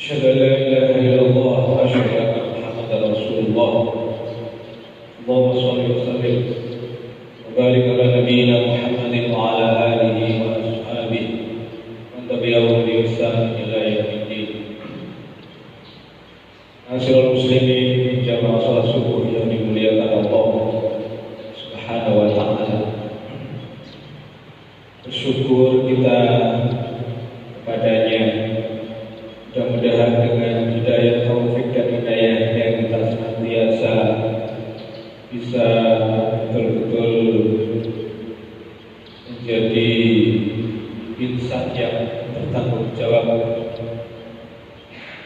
أشهد أن لا إله إلا الله وأشهد أن محمدا رسول الله. اللهم صل وسلم وبارك على نبينا محمد وعلى آله وأصحابه ومن تبعهم بإحسان إلى يوم الدين. Ma'asyiral muslimin, jamaah salat subuh yang dimuliakan Allah Subhanahu wa taala. Bersyukur kita kepadanya. Mudah-mudahan dengan hidayah taufik dan hidayahnya kita senantiasa bisa betul-betul menjadi insan yang bertanggung jawab.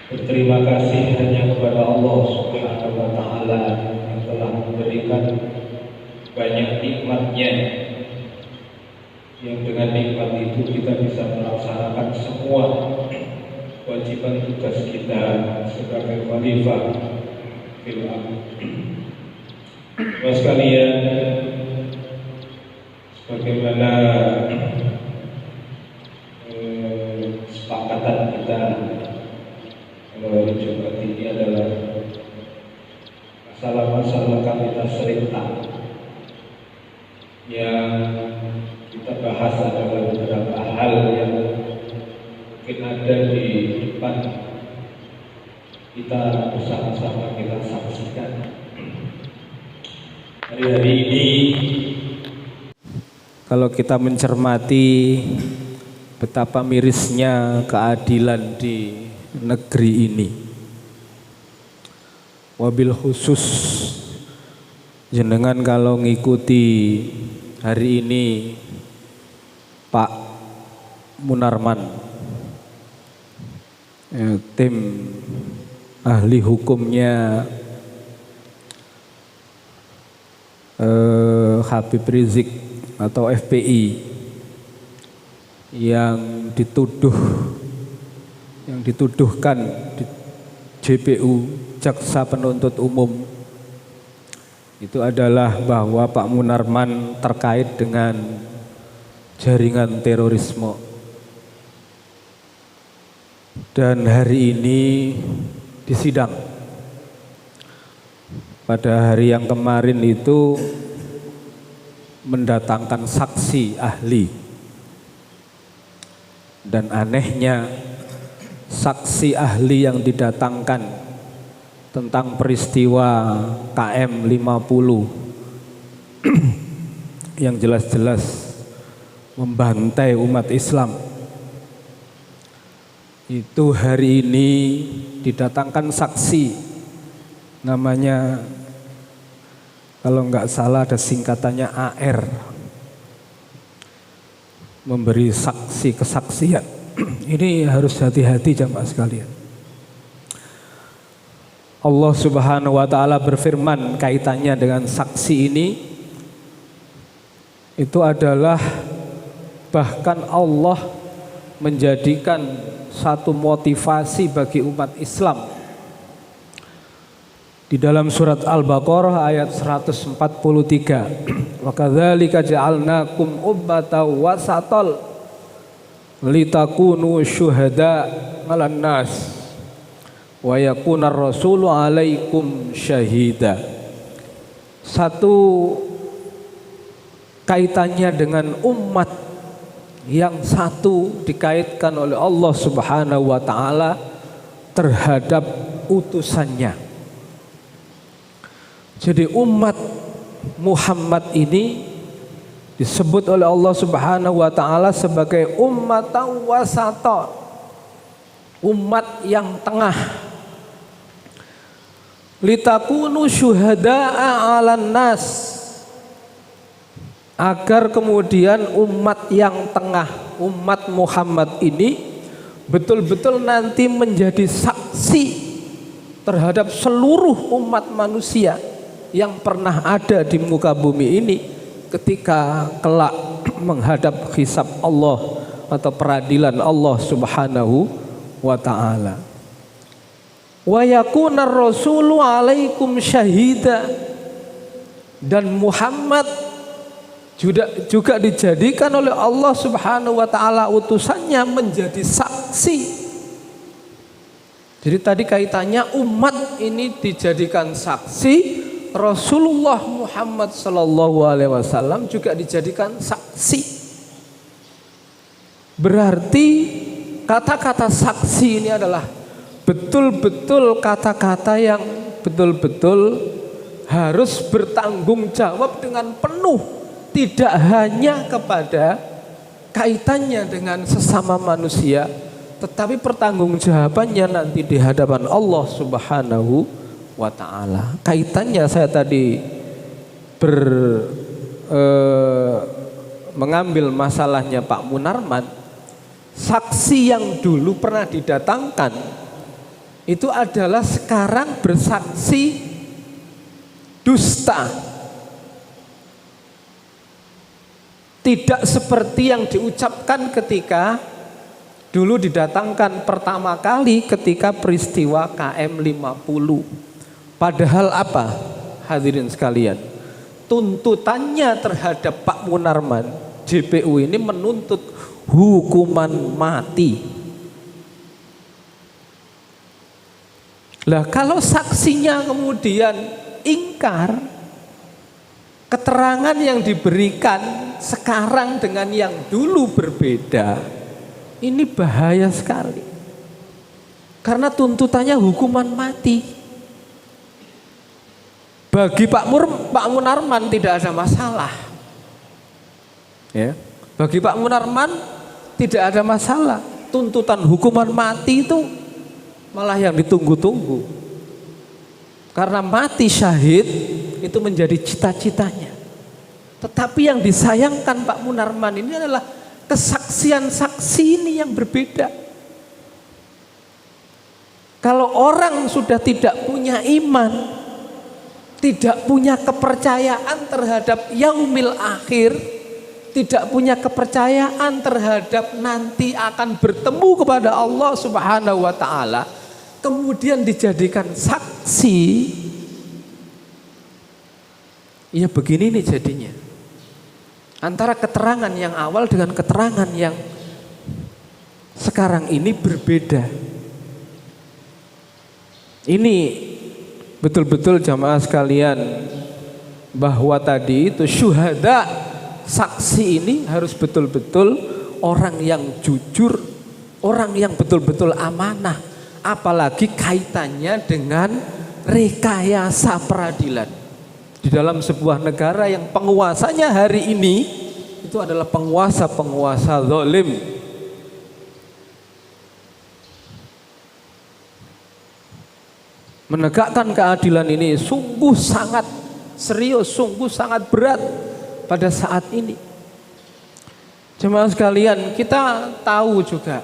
Berterima kasih hanya kepada Allah Subhanahu wa taala yang telah memberikan banyak nikmatnya, yang dengan nikmat itu kita bisa melaksanakan semua kewajiban tugas kita sebagai khalifah fil ardh. Bapak sekalian, sebagaimana kesepakatan kita bahwa Jumat ini adalah masalah-masalah kapital serentak yang kita bahas adalah beberapa hal yang mungkin ada di depan kita bersama-sama kita saksikan. Hari-hari ini kalau kita mencermati betapa mirisnya keadilan di negeri ini, wabil khusus jenengan kalau ngikuti hari ini Pak Munarman, tim ahli hukumnya Habib Rizik atau FPI yang dituduhkan di JPU, Jaksa Penuntut Umum, itu adalah bahwa Pak Munarman terkait dengan jaringan terorisme. Dan hari ini disidang. Pada hari yang kemarin itu mendatangkan saksi ahli. Dan anehnya saksi ahli yang didatangkan tentang peristiwa KM 50 yang jelas-jelas membantai umat Islam, itu hari ini didatangkan saksi namanya, kalau nggak salah ada singkatannya AR, memberi saksi kesaksian. Ini harus hati-hati jamaah sekalian. Allah Subhanahu wa taala berfirman kaitannya dengan saksi ini, itu adalah bahkan Allah menjadikan satu motivasi bagi umat Islam. Di dalam surat Al-Baqarah ayat 143, wa kadzalika ja'alnakum ummatan wasatal litakunu syuhada 'alan nas wa yakunar rasulu 'alaikum syahida. Satu kaitannya dengan umat yang satu dikaitkan oleh Allah Subhanahu wa taala terhadap utusannya. Jadi umat Muhammad ini disebut oleh Allah Subhanahu wa taala sebagai ummatan wasata, umat yang tengah. Litakunu syuhada'a 'alan nas, agar kemudian umat yang tengah, umat Muhammad ini betul-betul nanti menjadi saksi terhadap seluruh umat manusia yang pernah ada di muka bumi ini ketika kelak menghadap hisab Allah atau peradilan Allah Subhanahu wa taala. Wa yakunar rasulu 'alaikum syahida, dan Muhammad juga dijadikan oleh Allah Subhanahu wa taala utusannya menjadi saksi Jadi tadi kaitannya umat ini dijadikan saksi, Rasulullah Muhammad SAW juga dijadikan saksi. Berarti kata-kata saksi ini adalah betul-betul kata-kata yang betul-betul harus bertanggung jawab dengan penuh, tidak hanya kepada kaitannya dengan sesama manusia, tetapi pertanggungjawabannya nanti di hadapan Allah Subhanahu wa ta'ala. Kaitannya saya tadi mengambil masalahnya Pak Munarman. Saksi yang dulu pernah didatangkan itu adalah sekarang bersaksi dusta. Tidak seperti yang diucapkan ketika dulu didatangkan pertama kali ketika peristiwa KM 50. Padahal apa? Hadirin sekalian, tuntutannya terhadap Pak Munarman, JPU ini menuntut hukuman mati. Lah kalau saksinya kemudian ingkar, keterangan yang diberikan sekarang dengan yang dulu berbeda, ini bahaya sekali. Karena tuntutannya hukuman mati. Bagi Pak Munarman tidak ada masalah. Ya. Bagi Pak Munarman tidak ada masalah. Tuntutan hukuman mati itu malah yang ditunggu-tunggu. Karena mati syahid itu menjadi cita-citanya. Tetapi yang disayangkan Pak Munarman ini adalah kesaksian saksi ini yang berbeda. Kalau orang sudah tidak punya iman, tidak punya kepercayaan terhadap yaumil akhir, tidak punya kepercayaan terhadap nanti akan bertemu kepada Allah Subhanahu wa ta'ala, kemudian dijadikan saksi, ya begini nih jadinya. Antara keterangan yang awal dengan keterangan yang sekarang ini berbeda. Ini betul-betul jamaah sekalian, bahwa tadi itu syuhada, saksi ini harus betul-betul orang yang jujur, orang yang betul-betul amanah. Apalagi kaitannya dengan rekayasa peradilan. Di dalam sebuah negara yang penguasanya hari ini itu adalah penguasa-penguasa zalim. Menegakkan keadilan ini sungguh sangat serius, sungguh sangat berat pada saat ini. Jemaah sekalian, kita tahu juga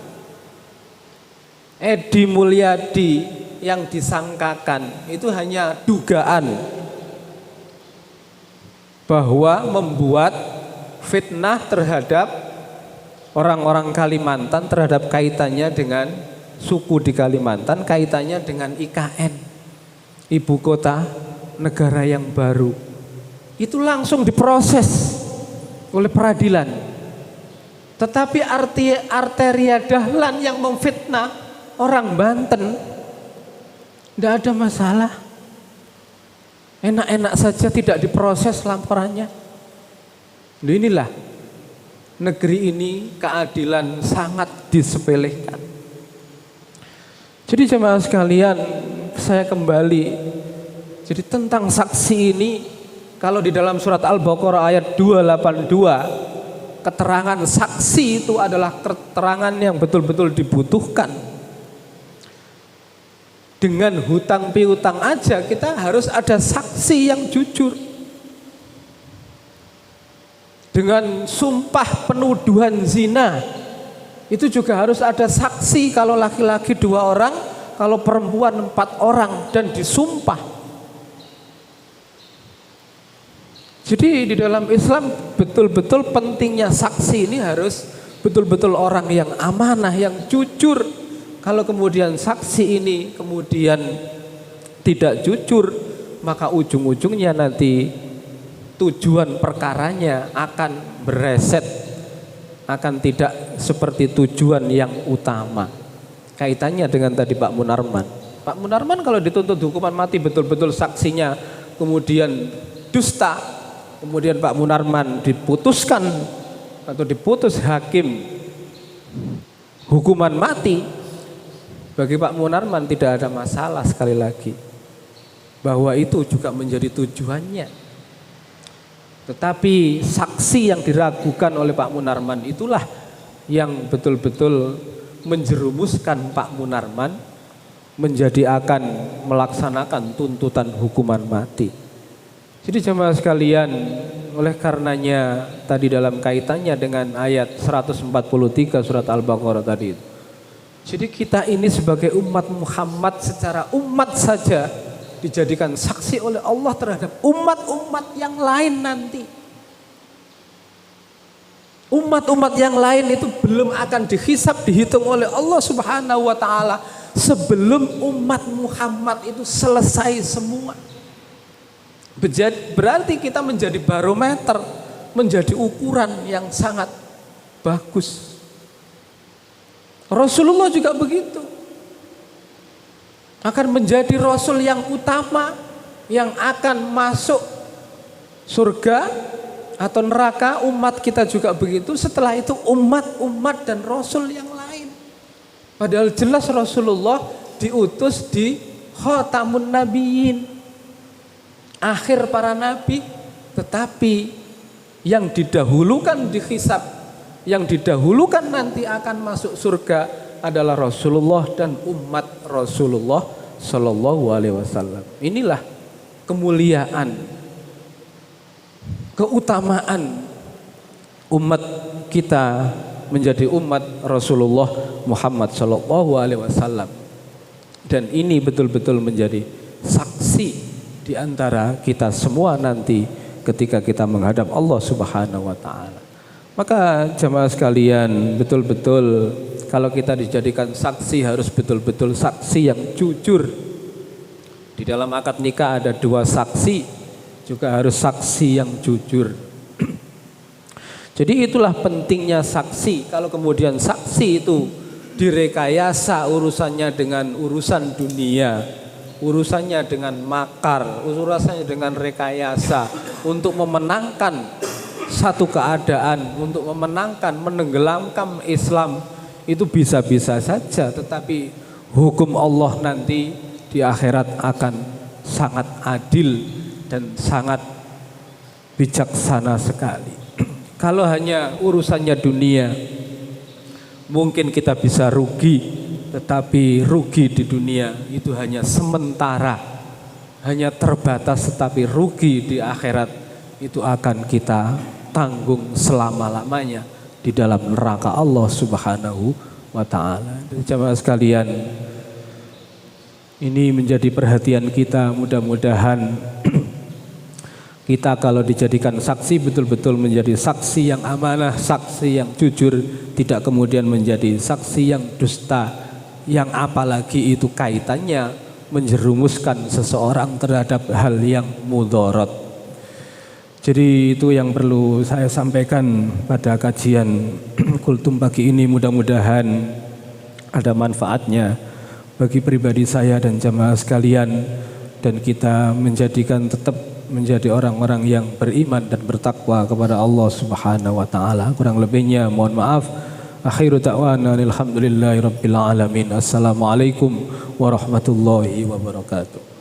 Edi Mulyadi yang disangkakan itu hanya dugaan bahwa membuat fitnah terhadap orang-orang Kalimantan, terhadap kaitannya dengan suku di Kalimantan, kaitannya dengan IKN, ibu kota negara yang baru. Itu langsung diproses oleh peradilan. Tetapi Arteria Dahlan yang memfitnah orang Banten, tidak ada masalah. Enak-enak saja tidak diproses laporannya. Inilah negeri ini keadilan sangat disepelekan. Jadi jemaah sekalian, saya kembali. Jadi tentang saksi ini, kalau di dalam surat Al-Baqarah ayat 282, keterangan saksi itu adalah keterangan yang betul-betul dibutuhkan. Dengan hutang piutang aja kita harus ada saksi yang jujur. Dengan sumpah penuduhan zina itu juga harus ada saksi, kalau laki-laki 2 orang, kalau perempuan 4 orang, dan disumpah. Jadi di dalam Islam betul-betul pentingnya saksi ini harus betul-betul orang yang amanah, yang jujur. Kalau kemudian saksi ini kemudian tidak jujur, maka ujung-ujungnya nanti tujuan perkaranya akan bereset, akan tidak seperti tujuan yang utama. kaitannya dengan tadi Pak Munarman. Pak Munarman kalau dituntut hukuman mati betul-betul saksinya kemudian dusta, kemudian Pak Munarman diputuskan atau diputus hakim hukuman mati, bagi Pak Munarman tidak ada masalah. Sekali lagi bahwa itu juga menjadi tujuannya. Tetapi saksi yang diragukan oleh Pak Munarman itulah yang betul-betul menjerumuskan Pak Munarman menjadi akan melaksanakan tuntutan hukuman mati. Jadi jemaah sekalian, oleh karenanya tadi dalam kaitannya dengan ayat 143 surat Al-Baqarah tadi itu. Jadi kita ini sebagai umat Muhammad secara umat saja dijadikan saksi oleh Allah terhadap umat-umat yang lain nanti. Umat-umat yang lain itu belum akan dihisab, dihitung oleh Allah Subhanahu wa taala sebelum umat Muhammad itu selesai semua. Berarti kita menjadi barometer, menjadi ukuran yang sangat bagus. Rasulullah juga begitu. Akan menjadi rasul yang utama yang akan masuk surga atau neraka. Umat kita juga begitu. Setelah itu umat-umat dan rasul yang lain. Padahal jelas Rasulullah diutus di khatamun nabiyyin, akhir para nabi, tetapi yang didahulukan dihisab, yang didahulukan nanti akan masuk surga adalah Rasulullah dan umat Rasulullah Shallallahu Alaihi Wasallam. Inilah kemuliaan, keutamaan umat kita menjadi umat Rasulullah Muhammad Shallallahu Alaihi Wasallam. Dan ini betul-betul menjadi saksi di antara kita semua nanti ketika kita menghadap Allah Subhanahu Wa Taala. Maka jamaah sekalian, betul-betul kalau kita dijadikan saksi harus betul-betul saksi yang jujur. Di dalam akad nikah ada 2 saksi, juga harus saksi yang jujur. Jadi itulah pentingnya saksi. Kalau kemudian saksi itu direkayasa urusannya dengan urusan dunia, urusannya dengan makar, urusannya dengan rekayasa untuk memenangkan satu keadaan, untuk memenangkan, menenggelamkan Islam, itu bisa-bisa saja. Tetapi hukum Allah nanti di akhirat akan sangat adil dan sangat bijaksana sekali. Kalau hanya urusannya dunia, mungkin kita bisa rugi, tetapi rugi di dunia itu hanya sementara, hanya terbatas, tetapi rugi di akhirat itu akan kita tanggung selama-lamanya di dalam neraka Allah Subhanahu wa taala. Jemaah sekalian, ini menjadi perhatian kita. Mudah-mudahan kita kalau dijadikan saksi betul-betul menjadi saksi yang amanah, saksi yang jujur, tidak kemudian menjadi saksi yang dusta, yang apalagi itu kaitannya menjerumuskan seseorang terhadap hal yang mudarat. Jadi itu yang perlu saya sampaikan pada kajian kultum pagi ini. Mudah-mudahan ada manfaatnya bagi pribadi saya dan jamaah sekalian, dan kita menjadikan tetap menjadi orang-orang yang beriman dan bertakwa kepada Allah Subhanahu wa taala. Kurang lebihnya mohon maaf. Akhiru da'wana alhamdulillahirabbil alamin. Assalamualaikum warahmatullahi wabarakatuh.